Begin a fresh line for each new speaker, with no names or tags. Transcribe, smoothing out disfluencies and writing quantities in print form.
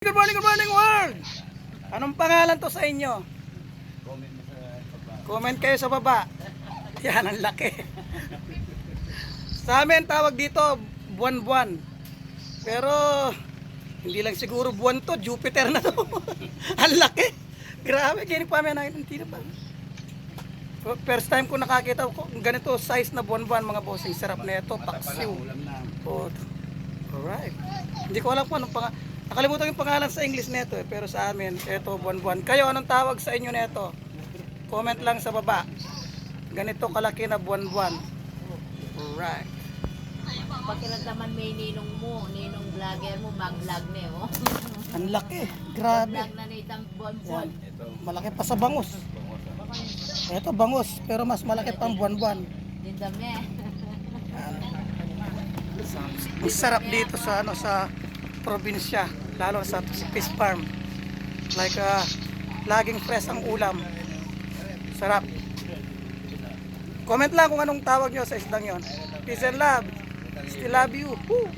Good morning world! Anong pangalan to sa inyo? Comment kayo sa baba. Yan, ang laki. Sa amin, tawag dito, buwan-buwan. Pero, hindi lang siguro buwan to, Jupiter na to. Ang laki. Grabe, ganyan pa namin nakikita pa. First time ko nakakita ko ganito size na buwan-buwan, mga bossing. Sarap na ito, paksiw. Oh, alright. Hindi ko alam kung anong pangalan. Nakalimutan yung pangalan sa English nito pero sa amin, ito buwan-buwan. Kayo, anong tawag sa inyo nito? Comment lang sa baba. Ganito kalaki na buwan-buwan. Alright.
Pakiramdaman may ninong mo, ninong vlogger mo, mag-vlog na oh.
Ang laki. Grabe.
Vlog na itang buwan-buwan.
Malaki pa sa bangus. Ito bangus, pero mas malaki pang buwan-buwan.
Dindami.
Ang sarap dito sa sa probinsya, lalo sa fish farm. Like laging fresh ang ulam. Sarap. Comment lang kung anong tawag nyo sa isdang yon. Peace and love. Still love you. Woo!